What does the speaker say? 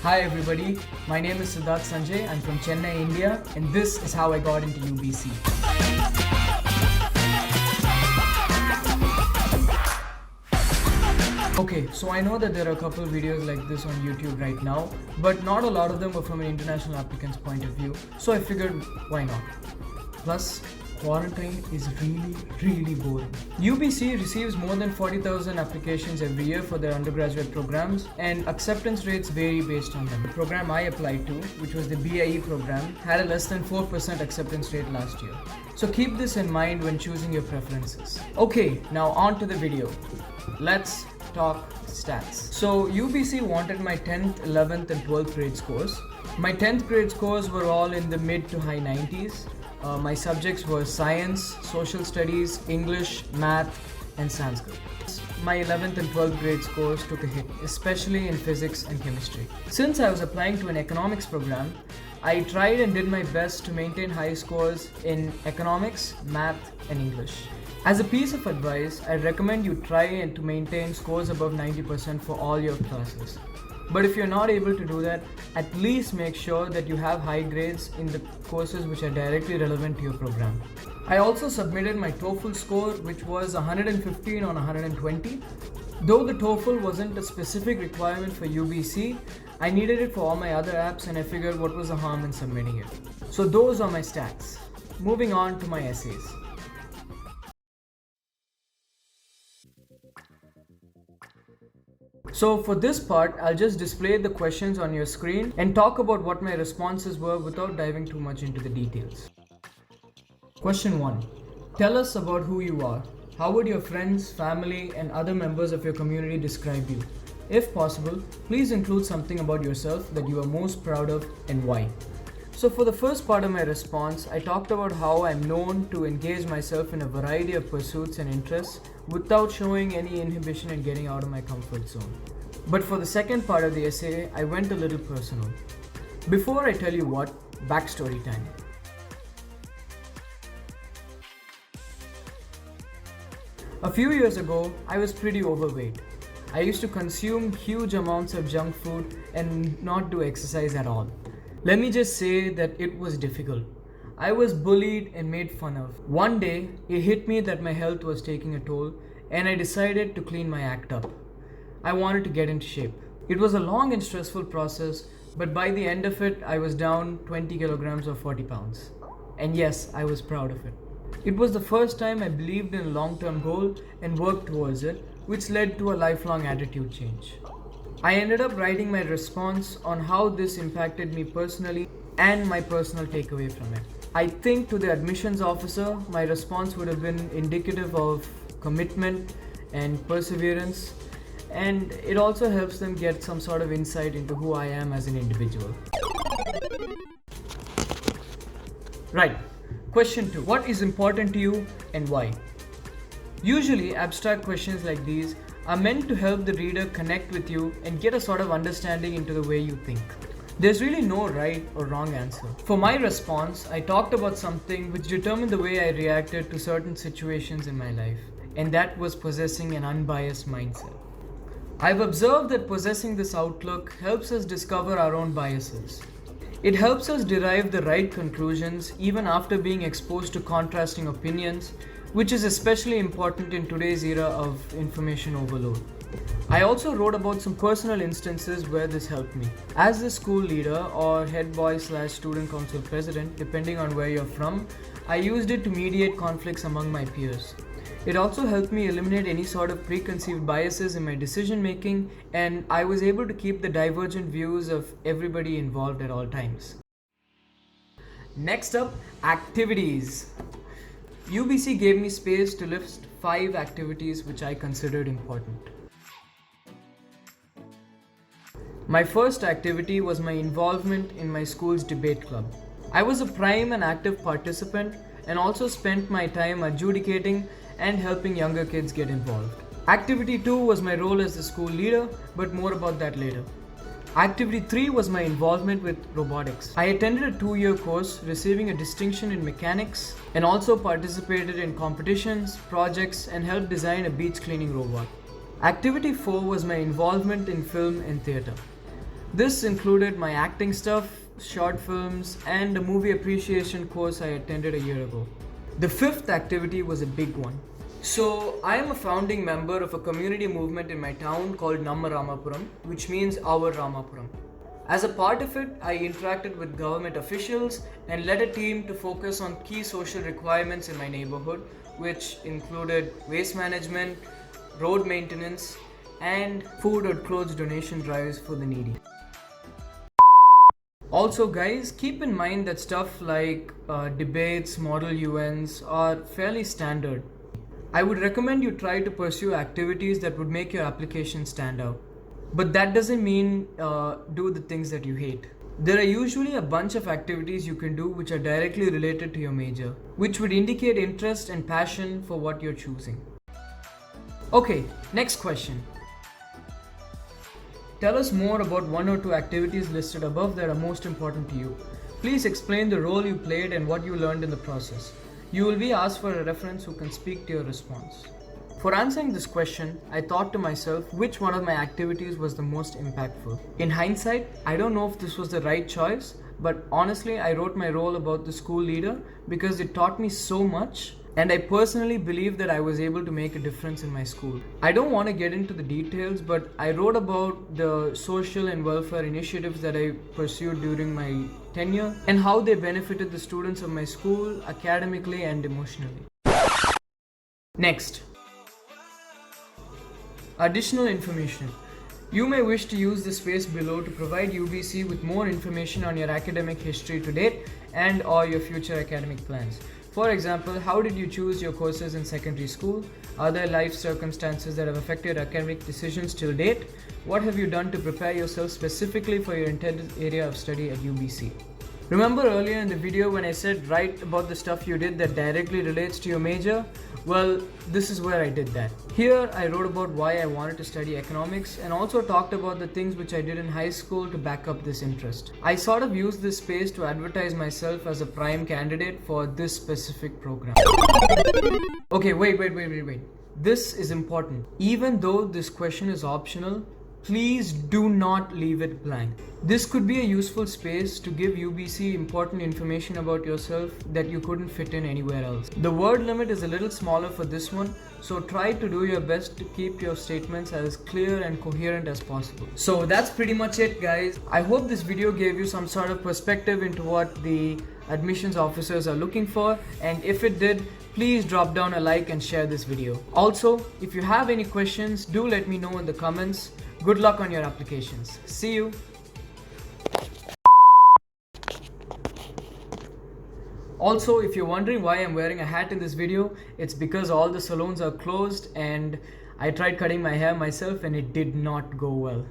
Hi everybody, my name is Siddharth Sanjai. I'm from Chennai, India, and this is how I got into UBC. Okay, so I know that there are a couple of videos like this on YouTube right now, but not a lot of them were from an international applicant's point of view, so I figured why not. Plus, quarantine is really boring. UBC receives more than 40,000 applications every year for their undergraduate programs, and acceptance rates vary based on them. The program I applied to, which was the BIE program, had a less than 4% acceptance rate last year. So keep this in mind when choosing your preferences. Okay, now on to the video. Let's talk stats. So UBC wanted my 10th, 11th and 12th grade scores. My 10th grade scores were all in the mid to high 90s. My subjects were science, social studies, English, math, and Sanskrit. My 11th and 12th grade scores took a hit, especially in physics and chemistry. Since I was applying to an economics program, I tried and did my best to maintain high scores in economics, math, and English. As a piece of advice, I recommend you try and to maintain scores above 90% for all your classes. But if you're not able to do that, at least make sure that you have high grades in the courses which are directly relevant to your program. I also submitted my TOEFL score, which was 115 on 120. Though the TOEFL wasn't a specific requirement for UBC, I needed it for all my other apps and I figured what was the harm in submitting it. So those are my stats. Moving on to my essays. So for this part, I'll just display the questions on your screen and talk about what my responses were without diving too much into the details. Question 1. Tell us about who you are. How would your friends, family, and other members of your community describe you? If possible, please include something about yourself that you are most proud of and why. So for the first part of my response, I talked about how I'm known to engage myself in a variety of pursuits and interests without showing any inhibition in getting out of my comfort zone. But for the second part of the essay, I went a little personal. Before I tell you what, backstory time. A few years ago, I was pretty overweight. I used to consume huge amounts of junk food and not do exercise at all. Let me just say that it was difficult. I was bullied and made fun of. One day, it hit me that my health was taking a toll and I decided to clean my act up. I wanted to get into shape. It was a long and stressful process, but by the end of it, I was down 20 kilograms or 40 pounds. And yes, I was proud of it. It was the first time I believed in a long-term goal and worked towards it, which led to a lifelong attitude change. I ended up writing my response on how this impacted me personally and my personal takeaway from it. I think to the admissions officer, my response would have been indicative of commitment and perseverance, and it also helps them get some sort of insight into who I am as an individual. Right. Question 2. What is important to you and why? Usually, abstract questions like these are meant to help the reader connect with you and get a sort of understanding into the way you think. There's really no right or wrong answer. For my response, I talked about something which determined the way I reacted to certain situations in my life, and that was possessing an unbiased mindset. I've observed that possessing this outlook helps us discover our own biases. It helps us derive the right conclusions even after being exposed to contrasting opinions, which is especially important in today's era of information overload. I also wrote about some personal instances where this helped me. As a school leader or head boy/student council president, depending on where you're from, I used it to mediate conflicts among my peers. It also helped me eliminate any sort of preconceived biases in my decision making, and I was able to keep the divergent views of everybody involved at all times. Next up, activities. UBC gave me space to list 5 activities which I considered important. My first activity was my involvement in my school's debate club. I was a prime and active participant and also spent my time adjudicating and helping younger kids get involved. Activity 2 was my role as the school leader, but more about that later. Activity 3 was my involvement with robotics. I attended a 2-year course, receiving a distinction in mechanics, and also participated in competitions, projects, and helped design a beach cleaning robot. Activity 4 was my involvement in film and theatre. This included my acting stuff, short films, and a movie appreciation course I attended a year ago. The fifth activity was a big one. So, I am a founding member of a community movement in my town called Namma Ramapuram, which means Our Ramapuram. As a part of it, I interacted with government officials and led a team to focus on key social requirements in my neighborhood, which included waste management, road maintenance, and food or clothes donation drives for the needy. Also, guys, keep in mind that stuff like debates, model UNs are fairly standard. I would recommend you try to pursue activities that would make your application stand out. But that doesn't mean do the things that you hate. There are usually a bunch of activities you can do which are directly related to your major, which would indicate interest and passion for what you're choosing. Okay, next question. Tell us more about one or two activities listed above that are most important to you. Please explain the role you played and what you learned in the process. You will be asked for a reference who can speak to your response. For answering this question, I thought to myself which one of my activities was the most impactful. In hindsight, I don't know if this was the right choice, but honestly, I wrote my role about the school leader because it taught me so much, and I personally believe that I was able to make a difference in my school. I don't want to get into the details, but I wrote about the social and welfare initiatives that I pursued during my tenure and how they benefited the students of my school academically and emotionally. Next. Additional information. You may wish to use the space below to provide UBC with more information on your academic history to date and or your future academic plans. For example, how did you choose your courses in secondary school? Are there life circumstances that have affected academic decisions till date? What have you done to prepare yourself specifically for your intended area of study at UBC? Remember earlier in the video when I said write about the stuff you did that directly relates to your major? Well, this is where I did that. Here I wrote about why I wanted to study economics and also talked about the things which I did in high school to back up this interest. I sort of used this space to advertise myself as a prime candidate for this specific program. Okay, wait. This is important. Even though this question is optional, please do not leave it blank. This could be a useful space to give UBC important information about yourself that you couldn't fit in anywhere else. The word limit is a little smaller for this one, so try to do your best to keep your statements as clear and coherent as possible. So that's pretty much it, guys. I hope this video gave you some sort of perspective into what the admissions officers are looking for, and if it did, please drop down a like and share this video. Also, if you have any questions, do let me know in the comments. Good luck on your applications. See you. Also, if you're wondering why I'm wearing a hat in this video, it's because all the salons are closed and I tried cutting my hair myself and it did not go well.